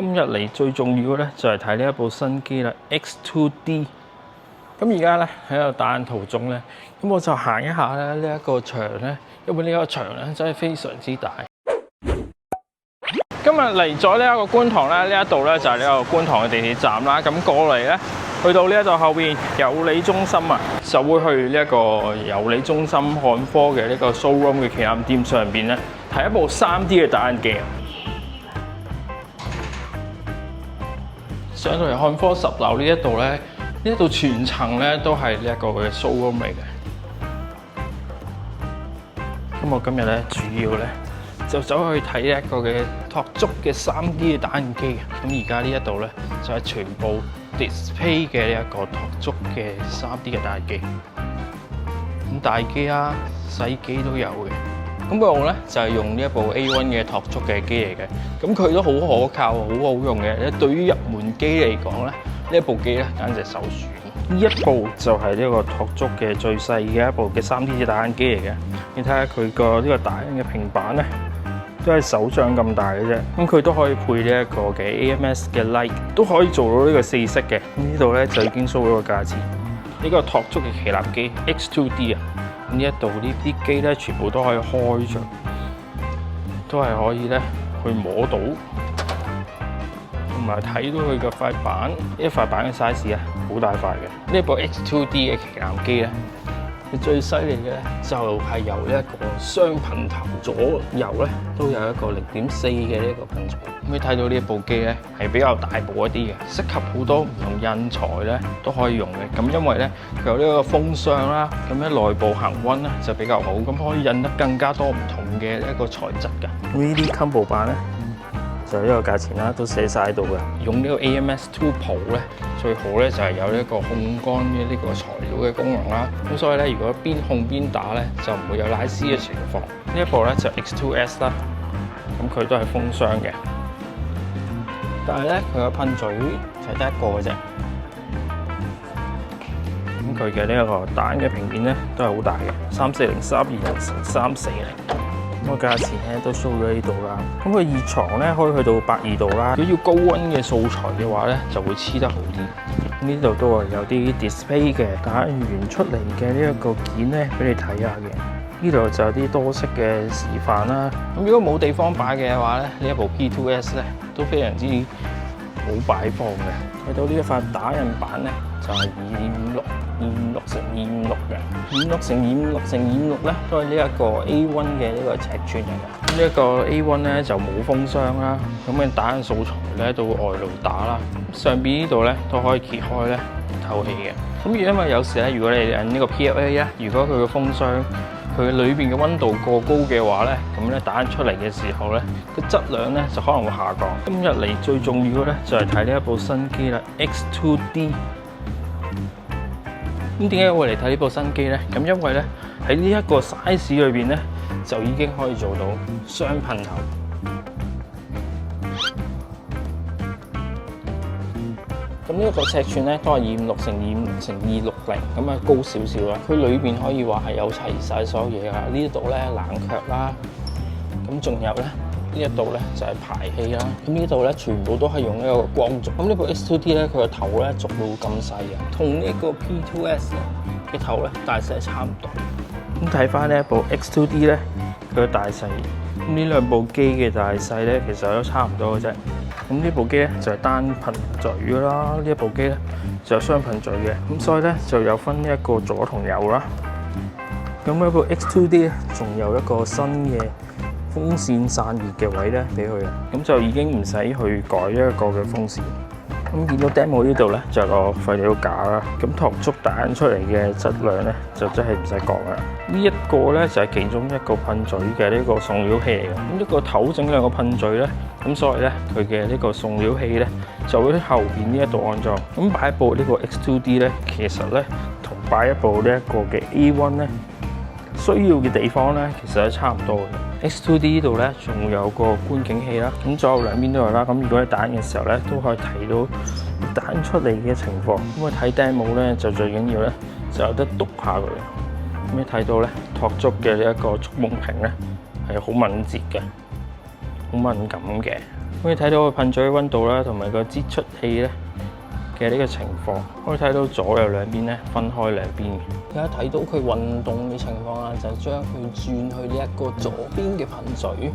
今日嚟最重要嘅咧就係睇呢一部新機啦 X2D。咁而家咧喺度打緊途中咧，咁我就行一下咧呢一個場咧，因為呢個場咧真係非常之大。今日嚟咗呢一個觀塘咧，呢一度咧就係呢個觀塘嘅地鐵站啦。咁過嚟咧，去到呢一度後邊有理中心啊，就會去呢一個有理中心漢科嘅呢個 showroom 嘅旗艦店上邊咧，睇一部 3D 嘅打印機。上到嚟漢科10樓呢一度咧，呢一度全層咧都係呢一個嘅 showroom 嚟嘅。咁我今日咧主要咧就走去睇一個嘅拓足嘅 3D 嘅打印機。咁而家呢一度咧就係全部 display 嘅呢一個拓足嘅 3D 嘅打印機。咁大機啊、細機都有嘅。咁我咧就係用呢一部 A1 嘅拓足嘅機嚟嘅，咁佢都好可靠、好好用嘅。對於入門機嚟講咧，呢一部機咧簡直首選。呢一部就係呢個拓足嘅最細嘅一部嘅 3D 打印機嚟嘅。你睇下佢個呢個打印嘅平板咧，都係手掌咁大嘅啫。咁佢都可以配呢一個嘅 AMS 嘅 light， 都可以做到呢個4色嘅。呢度咧就已經 show 咗個價錢。呢個拓足嘅旗艦機 X2D 啊。呢一度呢啲機咧，全部都可以開着，都係可以咧去摸到，同埋睇到佢嘅塊板。呢一塊板嘅 size 啊，好大塊嘅。呢部 X2D 嘅旗艦機咧，佢最犀利嘅咧就係由呢一個雙噴頭，左右咧都有一個0.4嘅呢一個噴槽。咁你睇到呢一部機咧係比較大部一啲嘅，適合好多唔同印材咧都可以用嘅。咁因為咧佢有呢個風箱啦，咁咧內部恆溫咧就比較好，咁可以印得更加多唔同嘅一個材質㗎。呢啲 combo 板咧就呢個價錢啦，都寫晒喺度嘅。用呢個 AMS2 Pro 咧，最好咧就係有呢一個控乾嘅呢個材料嘅功能啦。咁所以咧，如果邊控邊打咧，就唔會有拉絲嘅情況。呢一部咧就 X2S 啦，咁佢都係風箱嘅。但係咧，佢個噴嘴就得一個嘅啫。咁佢嘅呢一個打印嘅平面咧都係好大嘅，340320×340。咁個價錢咧都 show 咗呢度啦。咁佢熱藏咧可以去到82度啦。如果要高溫嘅素材嘅話咧，就會黐得好啲。呢度都係有啲 display 嘅打印完出嚟嘅呢一個件咧，俾你睇下嘅。呢度就有啲多色嘅示範啦。咁如果冇地方擺嘅話咧，呢一部 P2S 咧都非常之好擺放嘅。睇到呢一塊打印板咧，就係256×256嘅，256×256咧都係呢一個 A1 嘅呢個尺寸嚟嘅。呢一個 A1 咧就冇風箱啦，咁嘅打印素材咧都會外露打啦。上邊呢度咧都可以揭開咧透氣嘅。咁因為有時咧，如果你印呢個 PLA 咧，如果佢嘅風箱佢裏邊嘅溫度過高嘅話咧，咁咧打印出嚟嘅時候咧，個質量咧就可能會下降。今日嚟最重要嘅咧就係睇呢一部新機啦 X2D。咁點解我嚟睇呢部新機咧？咁因為咧喺呢一個 size 裏邊咧，就已經可以做到雙噴頭。咁呢一個尺寸咧都係256×256×260，咁啊高少少啦。佢裏邊可以話係有齊晒所有嘢㗎。呢一度咧冷卻啦，咁仲有咧呢一度咧就係排氣啦。咁呢度咧全部都係用呢個光軸。咁呢部 X2D 咧佢個頭咧軸到咁細啊，同呢個 P2S 嘅頭咧大細差唔多。咁睇翻呢一部 X2D 咧，佢個大細，咁呢兩部機嘅大細咧其實都差唔多嘅啫。咁呢部機咧就係單噴嘴㗎啦，呢一部機咧就有雙噴嘴嘅，咁所以咧就有分一個左同右啦。咁呢部 X2D 咧仲有一個新嘅風扇散熱嘅位咧俾佢啊，咁就已經唔使去改一個嘅風扇。咁見到 demo 呢度咧就有個廢料架啦，咁拓足打印出嚟嘅質量咧就真係唔使講啦。呢一個咧就係其中一個噴嘴嘅呢個送料器嚟嘅。咁一個頭整兩個噴嘴咧，咁所以咧佢嘅呢個送料器咧就會喺後邊呢一度安裝。咁擺一部呢個 X2D 咧，其實咧同擺一部呢一個嘅 A1 咧需要嘅地方咧，其實係差唔多嘅。X2D 呢度咧仲有個觀景器啦，咁左右兩邊都有啦。咁如果你打印嘅時候咧，都可以睇到打印出嚟嘅情況。咁啊睇 demo 咧就最緊要咧就有得篤下佢。咁你睇到咧拓足嘅呢一個觸摸屏咧係好敏捷嘅。好敏感嘅。可以睇到個噴嘴溫度啦，同埋個擠出氣咧嘅呢個情況。可以睇到左右兩邊咧分開兩邊嘅。而家睇到佢運動嘅情況啦，就將佢轉去呢一個左邊嘅噴嘴。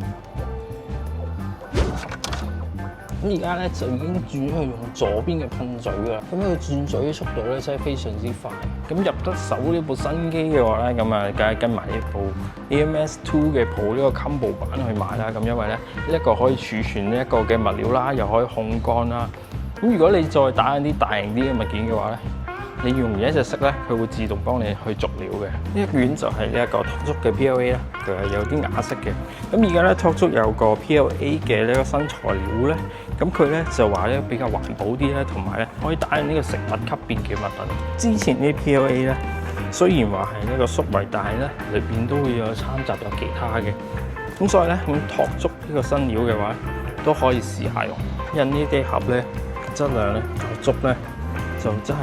咁而家咧就已經轉去用左邊嘅噴嘴㗎啦。咁佢轉嘴嘅速度咧真係非常之快。咁入得手呢部新機嘅話咧，咁啊梗係跟埋呢部 AMS2 嘅 Pro 呢個 combo 版去買啦。咁因為咧一個可以儲存呢一個嘅物料啦，又可以控乾啦。咁如果你再打緊啲大型啲嘅物件嘅話咧，你用完一隻色咧，佢會自動幫你去續料嘅。呢一卷就係呢一個拓足嘅 PLA 啦，佢係有啲啞色嘅。咁而家咧拓足有個 PLA 嘅呢個新材料咧，咁佢咧就話咧比較環保啲咧，同埋咧可以打印呢個食物級別嘅物品。之前呢 PLA 咧雖然話係呢個縮圍，但係咧裏邊都會有摻雜有其他嘅。咁所以咧咁拓足呢個新料嘅話，都可以試下用。印呢啲盒咧質量咧拓足咧就真係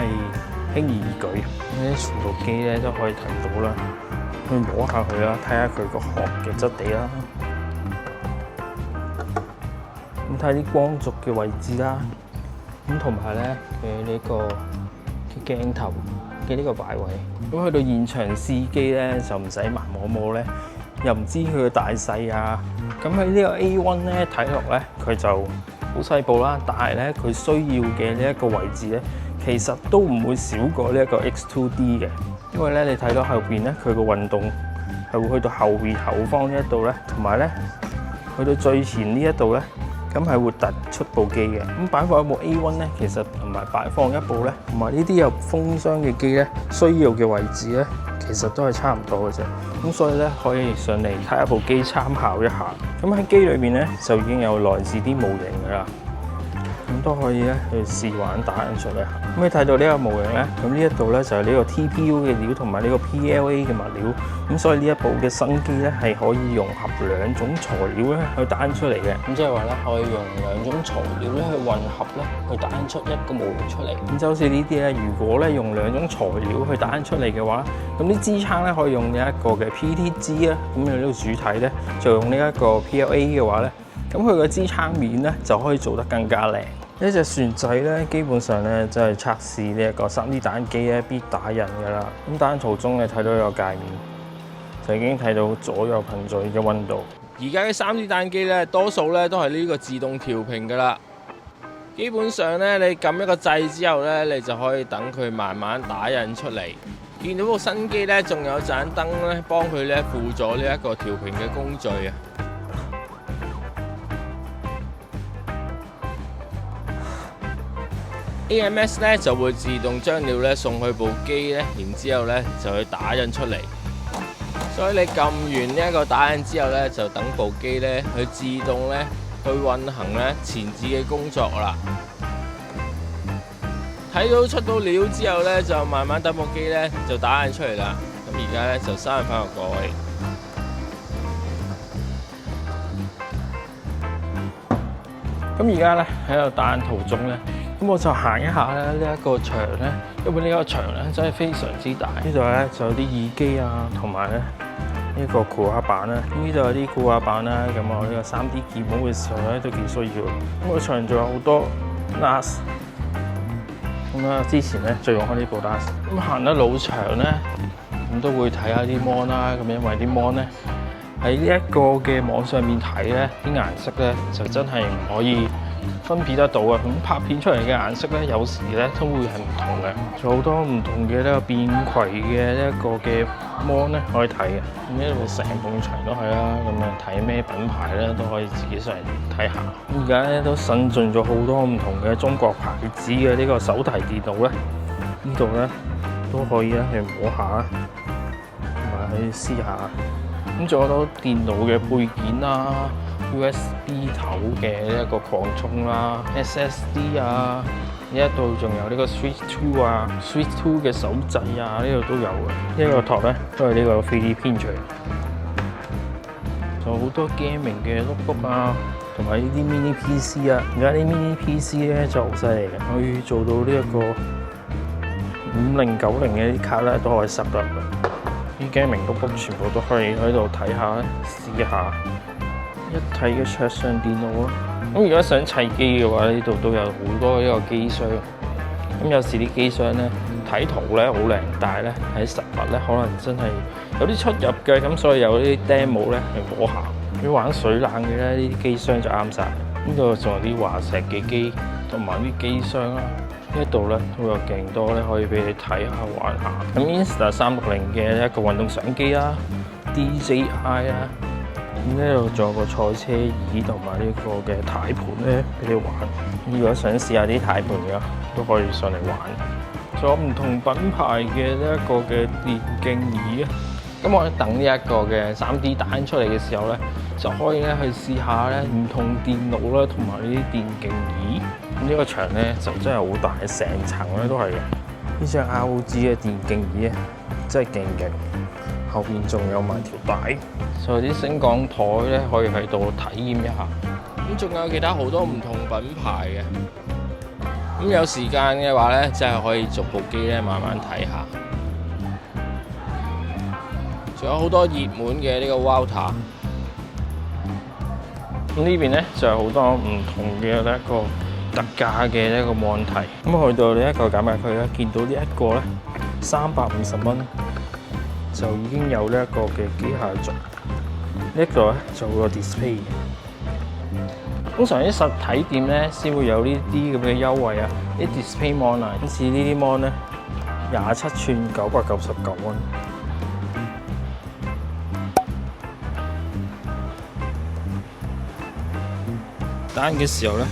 輕而易舉，呢啲除毒機咧都可以睇到啦，去摸下佢啦，睇下佢個殼嘅質地啦，咁睇啲光軸嘅位置啦，咁同埋咧佢呢個鏡頭嘅呢個擺位，咁去到現場試機咧就唔使盲摸摸咧，又唔知佢嘅大細啊，咁喺呢個 A1 咧睇落咧佢就好細部啦，但係咧佢需要嘅呢一個位置咧，其實都唔會少過呢一個 X2D 嘅，因為咧你睇到後邊咧佢個運動係會去到後方呢一度咧，同埋咧去到最前呢一度咧，咁係會突出部機嘅。咁擺放一部 A1 咧，其實同埋擺放一部咧，同埋呢啲有風箱嘅機咧，需要嘅位置咧，其實都係差唔多嘅啫。咁所以咧可以上嚟睇一部機參考一下。咁喺機裏邊咧就已經有來自啲模型㗎啦。咁都可以咧去試玩打印出嚟。咁你睇到呢個模型咧，咁呢一度咧就係呢個 TPU 嘅料同埋呢個 PLA 嘅物料。咁所以呢一部嘅新機咧係可以融合兩種材料咧去打印出嚟嘅。咁即係話咧可以用兩種材料咧去混合咧去打印出一個模型出嚟。咁就好似呢啲咧，如果咧用兩種材料去打印出嚟嘅話，咁啲支撐咧可以用呢一個嘅 PETG 啦。咁呢個主體咧就用呢一個 PLA 嘅話咧，咁佢個支撐面咧就可以做得更加靚。呢隻船仔咧，基本上咧就係測試呢一個 3D 打印機咧必打印㗎啦。咁打印途中你睇到有個界面，就已經睇到左右噴嘴嘅溫度。而家嘅 3D 打印機咧，多數咧都係呢個自動調頻㗎啦。基本上咧，你撳一個掣之後咧，你就可以等佢慢慢打印出嚟。見到部新機咧，仲有盞燈咧，幫佢咧輔助呢一個調頻嘅工序啊。AMS 咧就會自動將料咧送去部機咧，然之後咧就去打印出嚟。所以你撳完呢一個打印之後咧，就等部機咧去自動咧去運行咧前置嘅工作啦。睇到出到料之後咧，就慢慢等部機咧就打印出嚟啦。咁而家咧就閂翻個蓋。咁而家咧喺度打印途中咧。咁我就行一下咧呢一個場咧，因為呢個場咧真係非常之大。呢度咧就有啲耳機啊，同埋咧呢個固話板啦。咁呢度有啲固話板啦，咁我呢個 3D 鍵盤嘅時候咧都幾需要。咁個場仲有好多 NAS。咁啊，之前咧就用開呢部 NAS。咁行得老場咧，咁都會睇下啲 mon 啦。咁因為啲 mon 咧喺呢一個嘅網上面睇咧，啲顏色咧就真係唔可以分別得到啊！咁拍片出嚟嘅顏色咧，有時咧都會係唔同嘅，仲有好多唔同嘅呢個便攜嘅呢一個嘅 mon 咧可以睇嘅。咁呢度成埲牆都係啦，咁啊睇咩品牌咧都可以自己上嚟睇下。咁而家咧都新進咗好多唔同嘅中國牌子嘅呢個手提電腦咧，呢度咧都可以咧去摸下，同埋去試下。咁仲有好多電腦嘅配件啦。USB 頭嘅呢一個擴充啦 ，SSD 啊，呢一度仲有呢個 Switch 2啊 ，Switch 2嘅手掣啊，呢度都有嘅。呢個托咧都係呢個 3D 編出嚟，仲有好多 gaming 嘅 notebook 啊，同埋呢啲 mini PC 啊。而家啲 mini PC 咧就好犀利嘅，可以做到呢一個5090嘅啲卡咧都可以塞得。啲 gaming notebook 全部都可以喺度睇下、試下。一體嘅桌上電腦啦。咁如果想砌機嘅話，呢度都有好多呢個機箱。咁有時啲機箱咧睇圖咧好靚，但係咧喺實物咧可能真係有啲出入嘅，咁所以有啲 demo 咧係摸下。如果玩水冷嘅咧，呢啲機箱就啱晒。呢度仲有啲華碩嘅機同埋啲機箱啦。呢度咧都有勁多咧可以俾你睇下玩下。咁 Insta360嘅一個運動相機啦 ，DJI 啦。咁呢度仲有個賽車椅同埋呢個嘅軚盤咧俾你玩。如果想試下啲軚盤嘅，都可以上嚟玩。仲有唔同品牌嘅呢一個嘅電競椅啊。咁我等呢一個嘅 3D 彈出嚟嘅時候咧，就可以咧去試下咧唔同電腦啦，同埋呢啲電競椅。咁呢個場咧就真係好大，成層咧都係嘅。呢隻 ROG 嘅電競椅咧真係勁勁，後邊仲有埋條帶，仲有啲升降台咧可以喺度體驗一下。咁仲有其他好多唔同品牌嘅。咁有時間嘅話咧，真係可以逐部機咧慢慢睇下。仲有好多熱門嘅呢個 Walter。咁呢邊咧就有好多唔同嘅呢一個特價嘅呢一個網題。咁去到呢一個減價區咧，見到呢一個咧350蚊就已經有呢一個嘅機械軸。呢一個咧就會有 display。通常啲實體店咧先會有呢啲咁嘅優惠啊，啲 display mon 啊，好似呢啲 mon 咧27寸999蚊。打嘅時候咧，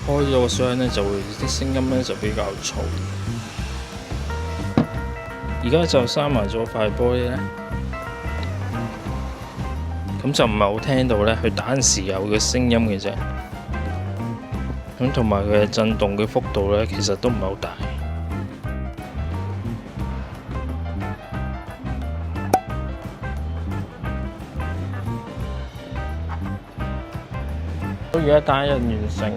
開咗個箱咧就會啲聲音咧就比較嘈。而家就閂埋咗塊玻璃咧，咁就唔係好聽到咧佢打時有嘅聲音嘅啫。咁同埋佢嘅震動嘅幅度咧，其實都唔係好大。而家單日完成。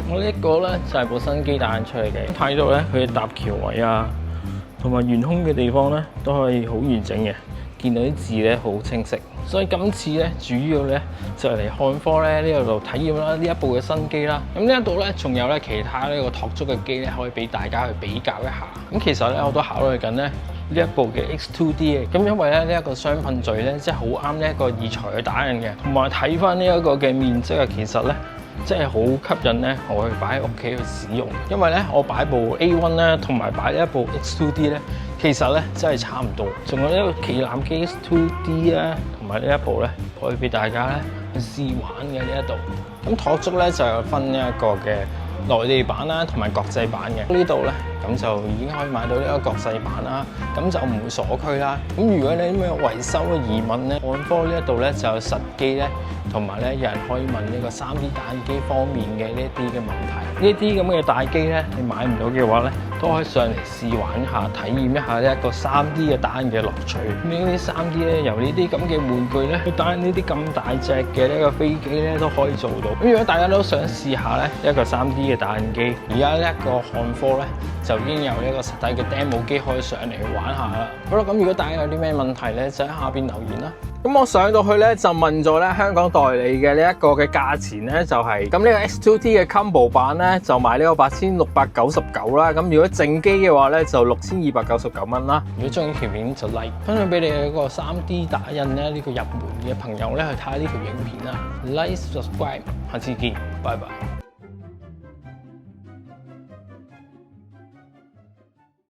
我呢一個咧就係部新機彈出嚟嘅，睇到咧佢嘅搭橋位啊，同埋懸空嘅地方咧都可以好完整嘅，見到啲字咧好清晰。所以今次咧主要咧就嚟漢科咧呢度體驗啦呢一部嘅新機啦。咁呢一度咧仲有咧其他呢個托足嘅機咧可以俾大家去比較一下。咁其實咧我都考慮緊咧。呢一部嘅 X2D 嘅，咁因為咧呢一個雙噴嘴咧，即係好啱呢一個二材去打印嘅，同埋睇翻呢一個嘅面積啊，其實咧即係好吸引咧，我去擺喺屋企去使用。因為咧我擺部 A1 咧，同埋擺呢一部 X2D 咧，其實咧真係差唔多。仲有呢個旗艦機 X2D 咧，同埋呢一部咧，可以俾大家咧去試玩嘅呢一度。咁托足咧就有分呢一個嘅內地版啦，同埋國際版嘅。呢度咧。咁就已經可以買到呢個國際版啦，咁就唔會鎖區啦。咁如果你啲咩維修嘅疑問咧，漢科呢一度咧就有實機咧，同埋咧有人可以問呢個 3D 打印機方面嘅呢一啲嘅問題。呢啲咁嘅大機咧，你買唔到嘅話咧，都可以上嚟試玩下，體驗一下呢一個 3D 嘅打印嘅樂趣。呢啲 3D 咧，由呢啲咁嘅玩具咧，去打印呢啲咁大隻嘅呢個飛機咧，都可以做到。咁如果大家都想試下咧一個 3D 嘅打印機，而家呢一個漢科咧就已經有呢個實體嘅 demo 機可以上嚟玩下啦。好啦，咁如果大家有啲咩問題咧，就喺下邊留言啦。咁我上到去咧就問咗咧香港代理嘅呢一個嘅價錢咧就係咁呢個 X2D 嘅 Combo 版咧就賣呢個8699啦。咁如果正機嘅話咧就6299蚊啦。如果中意條片就 like 分享俾你一個 3D 打印咧呢個入門嘅朋友咧去睇下呢條影片啦。Like subscribe，下次見，拜拜。